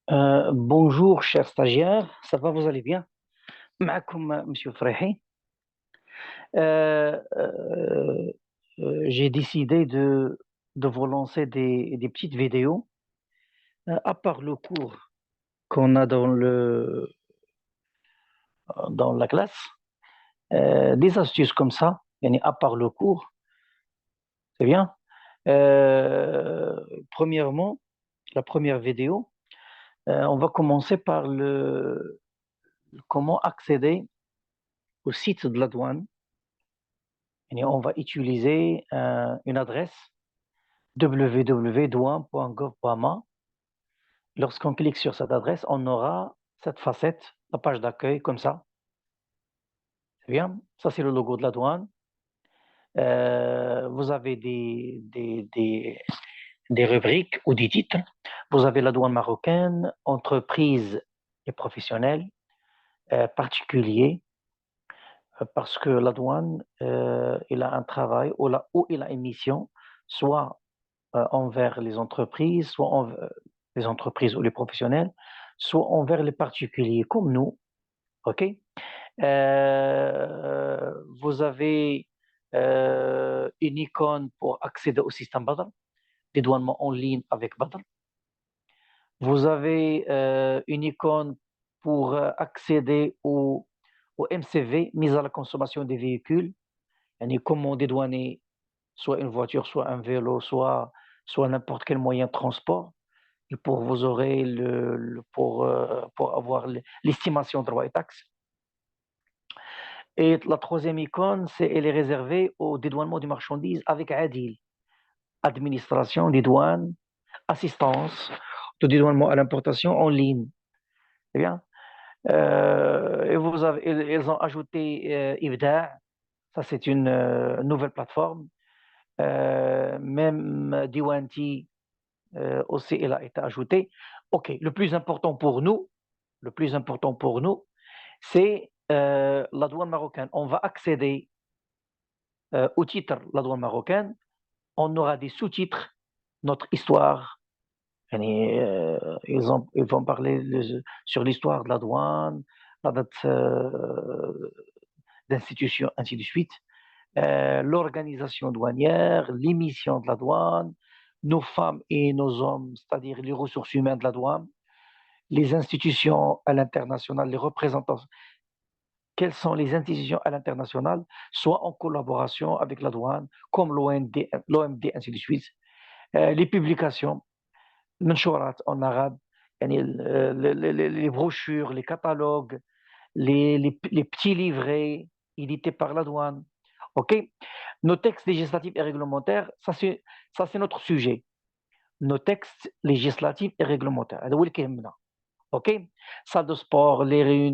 Bonjour, chers stagiaires, ça va, vous allez bien? معكم Monsieur Frehi. Euh, euh, j'ai décidé de vous lancer des petites vidéos, à part le cours qu'on a dans la classe, des astuces comme ça, yani à part le cours, c'est bien. Euh, Premièrement, la première vidéo, on va commencer par comment accéder au site de la douane. Et on va utiliser une adresse www.douane.gouv.ma. Lorsqu'on clique sur cette adresse, on aura cette facette, la page d'accueil, comme ça. C'est bien. Ça, c'est le logo de la douane. Vous avez des rubriques ou des titres. Vous avez la douane marocaine, entreprise et professionnelle, particulier, parce que la douane, il a un travail ou il a une mission, soit envers les entreprises, soit envers les entreprises ou les professionnels, soit envers les particuliers comme nous. OK? Vous avez une icône pour accéder au système Badr, dédouanement en ligne avec Badr. Vous avez une icône pour accéder au MCV, mise à la consommation des véhicules, yani comment dédouaner soit une voiture, soit un vélo, soit n'importe quel moyen de transport. Et pour vous aurez pour avoir l'estimation de droits et taxes. Et la troisième icône, elle est réservée au dédouanement des marchandises avec ADIL, administration des douanes, assistance de dédouanement à l'importation en ligne. C'est bien. Et ils ont ajouté IBDA, ça c'est une nouvelle plateforme. Même Diwanti aussi, elle a été ajoutée. OK, le plus important pour nous, c'est la douane marocaine. On va accéder au titre la douane marocaine. On aura des sous-titres, notre histoire. Ils vont parler sur l'histoire de la douane, la date d'institution, ainsi de suite. L'organisation douanière, l'émission de la douane, nos femmes et nos hommes, c'est-à-dire les ressources humaines de la douane, les institutions à l'international, les représentants, quelles sont les institutions à l'international, soit en collaboration avec la douane, comme l'OMD, ainsi de suite. Les publications, منشورات en arabe, les brochures, les catalogues, les petits livrets édités par la douane. OK? Nos textes législatifs et réglementaires, ça c'est notre sujet. Nos textes législatifs et réglementaires. OK? Salle de sport, les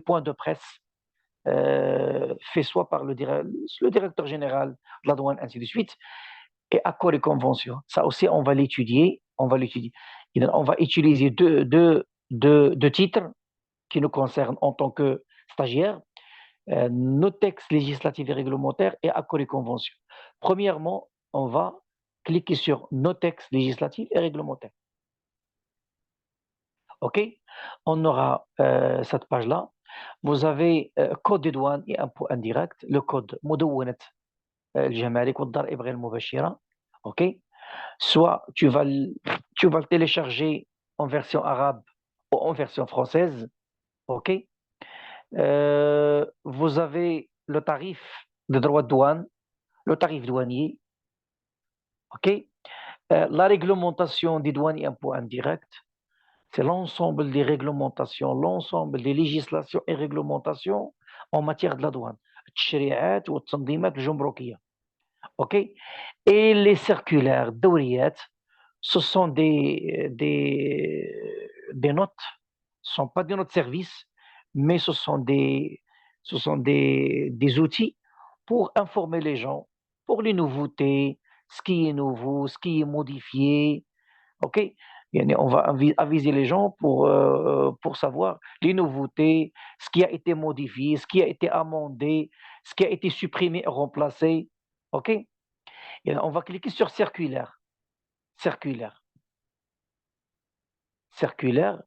points de presse faits soit par le directeur général de la douane, ainsi de suite, et accords et conventions. Ça aussi, on va l'étudier. On va l'étudier. On va utiliser deux titres qui nous concernent en tant que stagiaires, nos textes législatifs et réglementaires et accords et conventions. Premièrement, on va cliquer sur nos textes législatifs et réglementaires. OK? On aura cette page-là. Vous avez code des douanes et impôts indirects, le code مدونة الجمارك والضرائب غير المباشرة. OK? Soit tu vas le télécharger en version arabe ou en version française. OK? Vous avez le tarif de droit de douane, le tarif douanier. OK? La réglementation des douanes et impôts indirects, c'est l'ensemble des réglementations, l'ensemble des législations et réglementations en matière de la douane. التشريعات والتنظيمات الجمركية. OK? Et les circulaires دوريات, ce sont des notes, ce ne sont pas des notes de service, mais ce sont des outils pour informer les gens, pour les nouveautés, ce qui est nouveau, ce qui est modifié. OK? On va aviser les gens pour savoir les nouveautés, ce qui a été modifié, ce qui a été amendé, ce qui a été supprimé et remplacé. OK? Et on va cliquer sur circulaire. Circulaire. circulaire.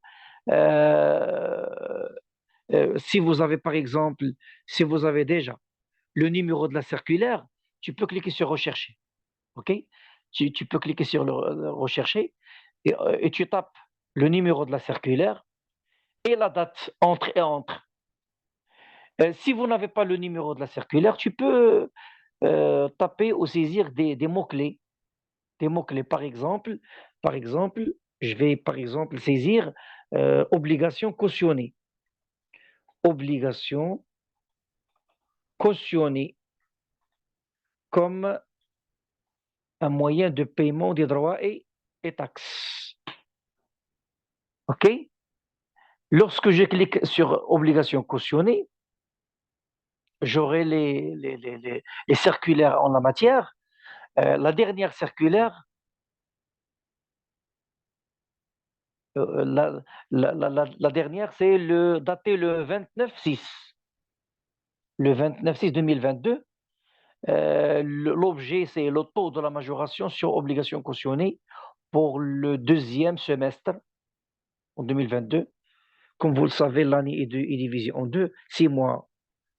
Si vous avez, par exemple, si vous avez déjà le numéro de la circulaire, tu peux cliquer sur rechercher. OK? Tu peux cliquer sur le rechercher et tu tapes le numéro de la circulaire et la date entre et entre. Si vous n'avez pas le numéro de la circulaire, tu peux taper ou saisir des mots-clés. Des mots-clés, par exemple, je vais par exemple saisir obligation cautionnée. Obligation cautionnée comme un moyen de paiement des droits et taxes. OK? Lorsque je clique sur obligation cautionnée, j'aurai les circulaires en la matière. La dernière circulaire, la dernière, c'est daté le 29/6. Le 29/6 2022. L'objet, c'est le taux de la majoration sur obligation cautionnée pour le deuxième semestre en 2022. Comme vous le savez, l'année est divisée en deux, 6 mois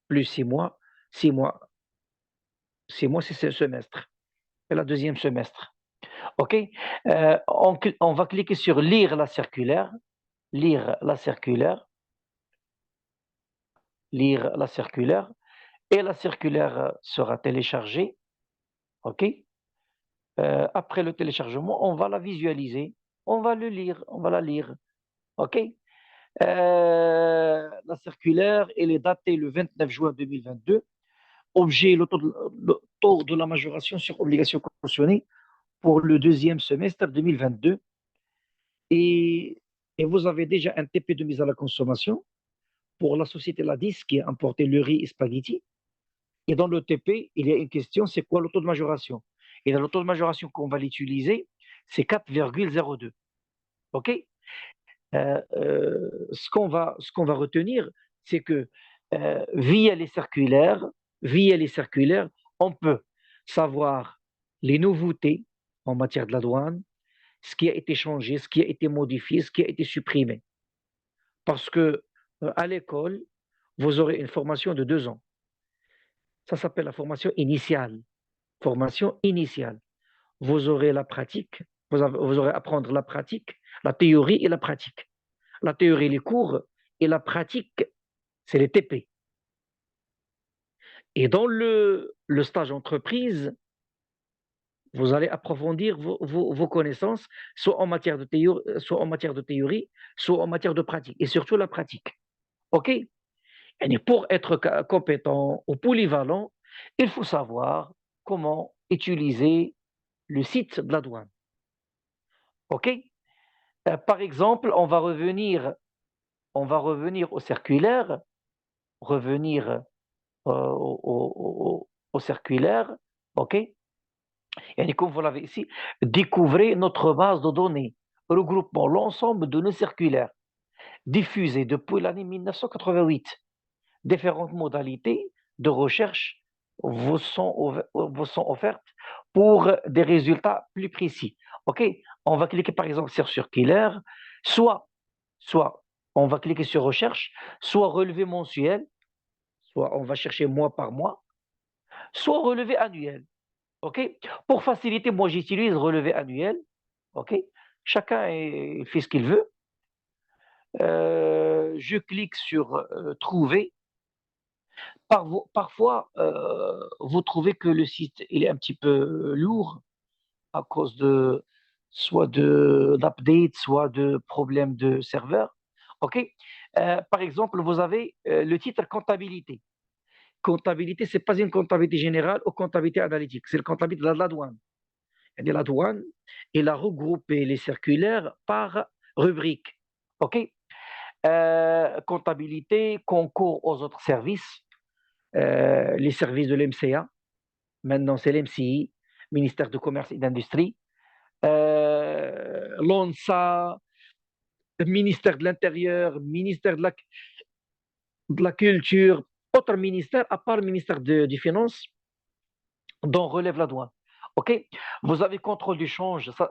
plus 6 mois, 6 mois, 6 mois, c'est ce semestre, c'est la deuxième semestre. OK? On va cliquer sur lire la circulaire, lire la circulaire, lire la circulaire, et la circulaire sera téléchargée. OK? Après le téléchargement, on va la visualiser, on va le lire, on va la lire. OK? La circulaire, elle est datée le 29 juin 2022. Objet, le taux de la majoration sur obligation cautionnée pour le deuxième semestre 2022. Et, et vous avez déjà un TP de mise à la consommation pour la société Ladis qui a importé le riz et spaghetti. Et dans le TP, il y a une question, c'est quoi le taux de majoration? Et dans le taux de majoration qu'on va l'utiliser, c'est 4,02. OK? Ce qu'on va retenir, c'est que via les circulaires, on peut savoir les nouveautés en matière de la douane, ce qui a été changé, ce qui a été modifié, ce qui a été supprimé. Parce que à l'école, vous aurez une formation de 2 ans. Ça s'appelle la formation initiale. Formation initiale. Vous aurez la pratique, vous aurez à apprendre la pratique, la théorie et la pratique. La théorie, les cours, et la pratique, c'est les TP. Et dans le stage entreprise, vous allez approfondir vos connaissances, soit en matière de théorie, soit en matière de pratique, et surtout la pratique. OK? Et pour être compétent ou polyvalent, il faut savoir comment utiliser le site de la douane. OK? Par exemple, on va revenir au circulaire, revenir au circulaire, OK? Et comme vous l'avez ici, découvrez notre base de données, regroupant l'ensemble de nos circulaires, diffusées depuis l'année 1988. Différentes modalités de recherche vous sont offertes pour des résultats plus précis. OK? On va cliquer par exemple sur circulaire, soit on va cliquer sur recherche, soit relevé mensuel, soit on va chercher mois par mois, soit relevé annuel. OK? Pour faciliter, moi j'utilise relevé annuel. OK? Chacun il fait ce qu'il veut. Je clique sur trouver. Parfois, vous trouvez que le site il est un petit peu lourd à cause soit d'update, soit de problèmes de serveur. OK? Par exemple, vous avez le titre comptabilité. Comptabilité, ce n'est pas une comptabilité générale ou comptabilité analytique, c'est la comptabilité de la douane. Et la douane, elle a regroupé les circulaires par rubrique. OK? Comptabilité, concours aux autres services, les services de l'MCA. Maintenant, c'est l'MCI, ministère du Commerce et d'Industrie. L'ONSA, ministère de l'Intérieur, ministère de la Culture, autres ministères, à part le ministère des Finances, dont relève la douane. OK? Vous avez contrôle du change. Ça,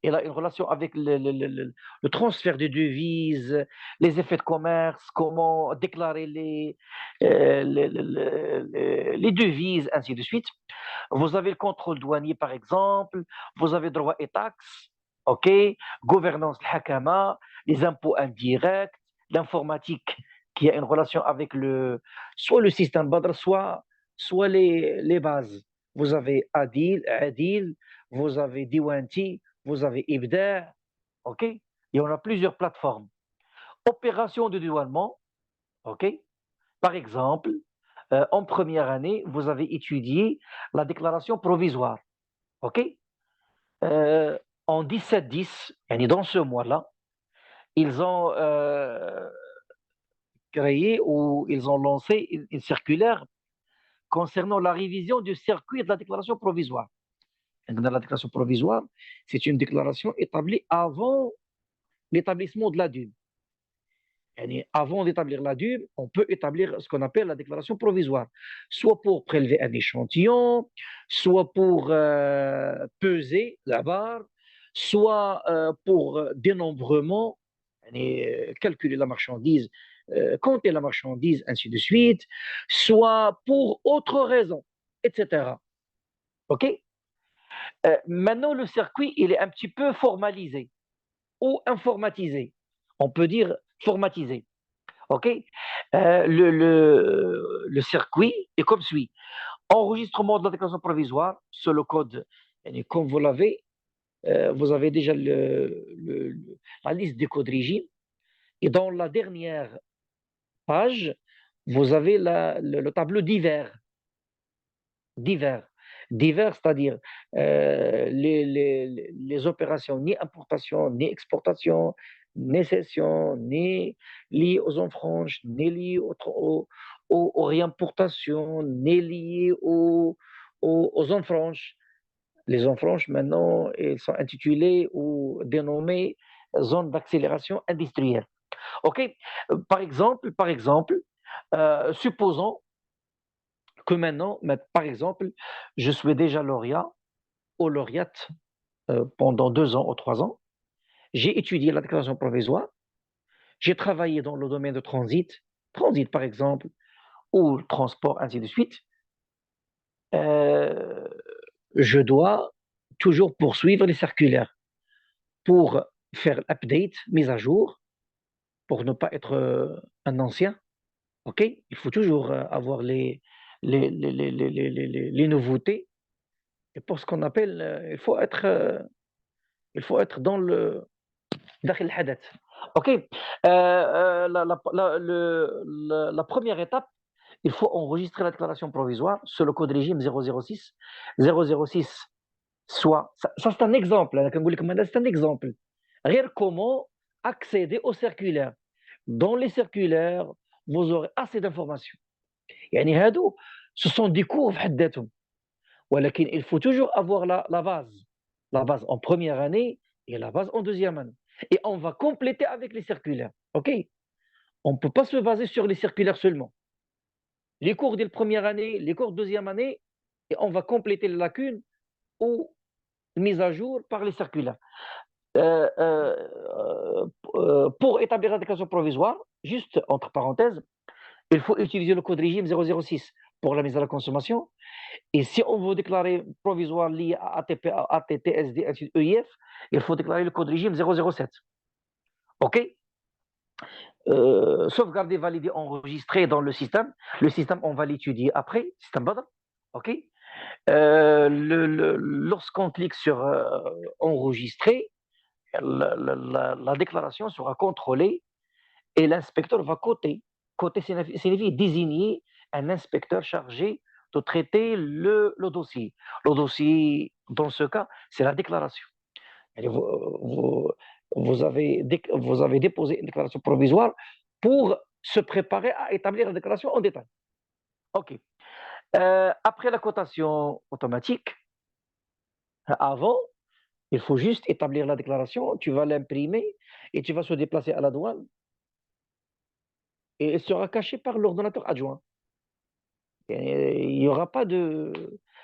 Il a une relation avec le transfert de devises, les effets de commerce, comment déclarer les devises, ainsi de suite. Vous avez le contrôle douanier, par exemple. Vous avez droits et taxes. OK. Gouvernance, le hakama, les impôts indirects, l'informatique qui a une relation avec soit le système Badr, soit les bases. Vous avez Adil, vous avez Diwanti, vous avez Ibda. OK. Et on a plusieurs plateformes. Opération de dédouanement. OK. Par exemple, en première année, vous avez étudié la déclaration provisoire. OK. Euh, En 17-10, dans ce mois-là, ils ont créé ou ils ont lancé une circulaire concernant la révision du circuit de la déclaration provisoire. Dans la déclaration provisoire, c'est une déclaration établie avant l'établissement de la dûme. Avant d'établir la dûme, on peut établir ce qu'on appelle la déclaration provisoire, soit pour prélever un échantillon, soit pour peser la barre, soit pour dénombrement, calculer la marchandise, compter la marchandise, ainsi de suite, soit pour autre raison, etc. OK. Maintenant, le circuit, il est un petit peu formalisé ou informatisé. On peut dire formatisé. OK. Le circuit est comme suit. Enregistrement de la déclaration provisoire sur le code. Et comme vous avez déjà la liste des codes régime. Et dans la dernière page, vous avez le tableau divers. Divers. Divers, c'est-à-dire les opérations ni importation, ni exportation, ni cession, ni liées aux enfranches, ni liées aux réimportations, ni liées aux enfranches. Les enfranches, maintenant, elles sont intitulées ou dénommées zones d'accélération industrielle. OK? Par exemple, supposons que maintenant, par exemple, je suis déjà lauréat ou lauréate pendant 2 ans ou 3 ans. J'ai étudié la déclaration provisoire. J'ai travaillé dans le domaine de transit par exemple, ou le transport, ainsi de suite. Euh, je dois toujours poursuivre les circulaires pour faire l'update, mise à jour, pour ne pas être un ancien. OK? Il faut toujours avoir les nouveautés. Et pour ce qu'on appelle, il faut être dans le داخل الحدث. OK. La première étape, il faut enregistrer la déclaration provisoire sur le code régime 006. 006, soit, ça c'est un exemple, c'est un exemple. Rien comment accéder aux circulaires. Dans les circulaires, vous aurez assez d'informations. Ce sont des cours في حد ذاتهم. ولكن il faut toujours avoir la base. La base en première année et la base en deuxième année. Et on va compléter avec les circulaires. OK? On ne peut pas se baser sur les circulaires seulement. Les cours de première année, les cours de deuxième année, et on va compléter les lacunes ou mise à jour par les circulaires. Euh, euh, pour établir la déclaration provisoire, juste entre parenthèses, il faut utiliser le code régime 006 pour la mise à la consommation. Et si on veut déclarer provisoire lié à ATP, ATT, SD, EIF, il faut déclarer le code régime 007. OK? Sauvegarder, valider, enregistrer dans le système. Le système, on va l'étudier après, système Badr. OK? Lorsqu'on clique sur enregistrer, la déclaration sera contrôlée et l'inspecteur va coter. Coter signifie désigner un inspecteur chargé de traiter le dossier. Le dossier, dans ce cas, c'est la déclaration. Vous, vous avez déposé une déclaration provisoire pour se préparer à établir la déclaration en détail. OK. Après la cotation automatique, avant, il faut juste établir la déclaration, tu vas l'imprimer et tu vas se déplacer à la douane et elle sera cachée par l'ordonnateur adjoint. Il n'y aura pas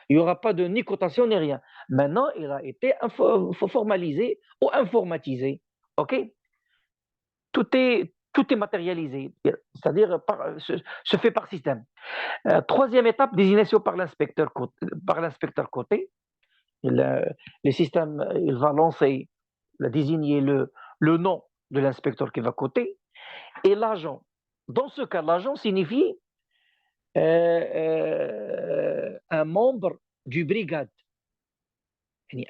Il n'y aura pas de ni cotation ni rien. Maintenant, il a été formalisé ou informatisé. OK? Tout est matérialisé, c'est-à-dire se fait par système. Troisième étape, désignation par l'inspecteur côté. Le système, il va lancer, désigner le nom de l'inspecteur qui va côté et l'agent. Dans ce cas, l'agent signifie un membre du brigade,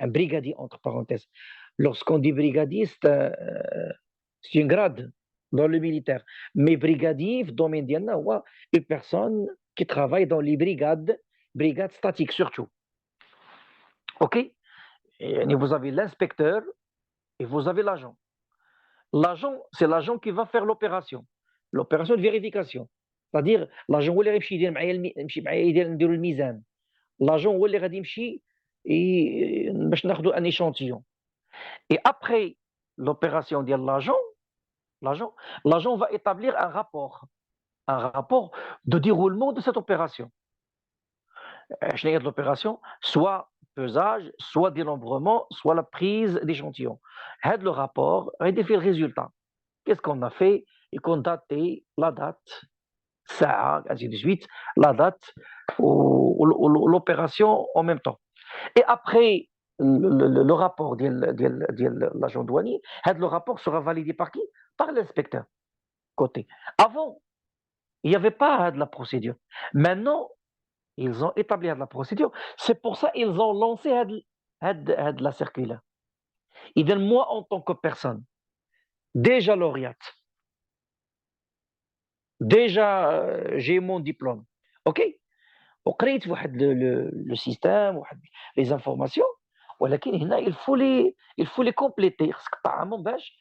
un brigadier entre parenthèses. Lorsqu'on dit brigadiste, c'est un grade dans le militaire. Mais brigadier, domaine ديالنا هو une personne qui travaille dans les brigades statiques surtout. OK? Et vous avez l'inspecteur et vous avez l'agent. L'agent, c'est l'agent qui va faire l'opération de vérification. C'est-à-dire, l'agent هو اللي غيمشي يمشي معايا يدير الميزان. L'agent هو اللي غادي يمشي باش ناخذوا un échantillon. Et après l'opération de l'agent va établir un rapport de déroulement de cette opération. شنو هي l'opération? Soit pesage, soit dénombrement, soit la prise d'échantillon. Le rapport غيدير فيه le résultat. Qu'est-ce qu'on a fait? Et qu'on daté la date, ça, ainsi de suite, la date ou l'opération en même temps. Et après le rapport de l'agent douanier, le rapport sera validé par qui? Par l'inspecteur côté. Avant, il n'y avait pas de la procédure. Maintenant, ils ont établi la procédure. C'est pour ça qu'ils ont lancé la circulaire. Et moi, en tant que personne, déjà lauréate, déjà j'ai mon diplôme. OK? وقريت واحد le système, واحد les informations, ولكن هنا il faut les compléter. خصك تعمم باش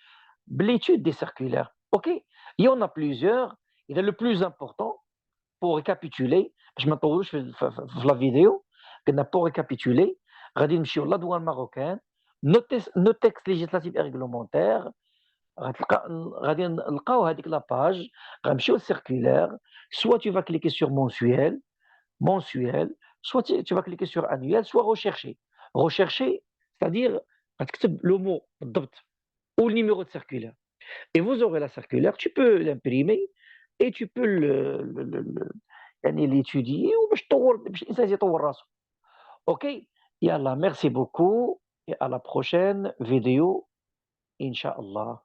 l'étude des circulaires. OK? Il y en a plusieurs. Il est le plus important pour récapituler, باش ما نطولوش في la vidéo, قلنا pour récapituler, غادي نمشيو la douane marocaine, nos textes législatifs et réglementaires, غادي نلقاو هذيك la page, غنمشيو circulaire, soit tu vas cliquer sur mensuel, soit tu vas cliquer sur annuel, soit rechercher. Rechercher, c'est-à-dire غتكتب le mot بالضبط ou le numéro de circulaire. Et vous aurez la circulaire, tu peux l'imprimer et tu peux يعني l'étudier وباش تطور باش الانسان يطور راسه. OK? يلا merci beaucoup et à la prochaine vidéo إن شاء الله.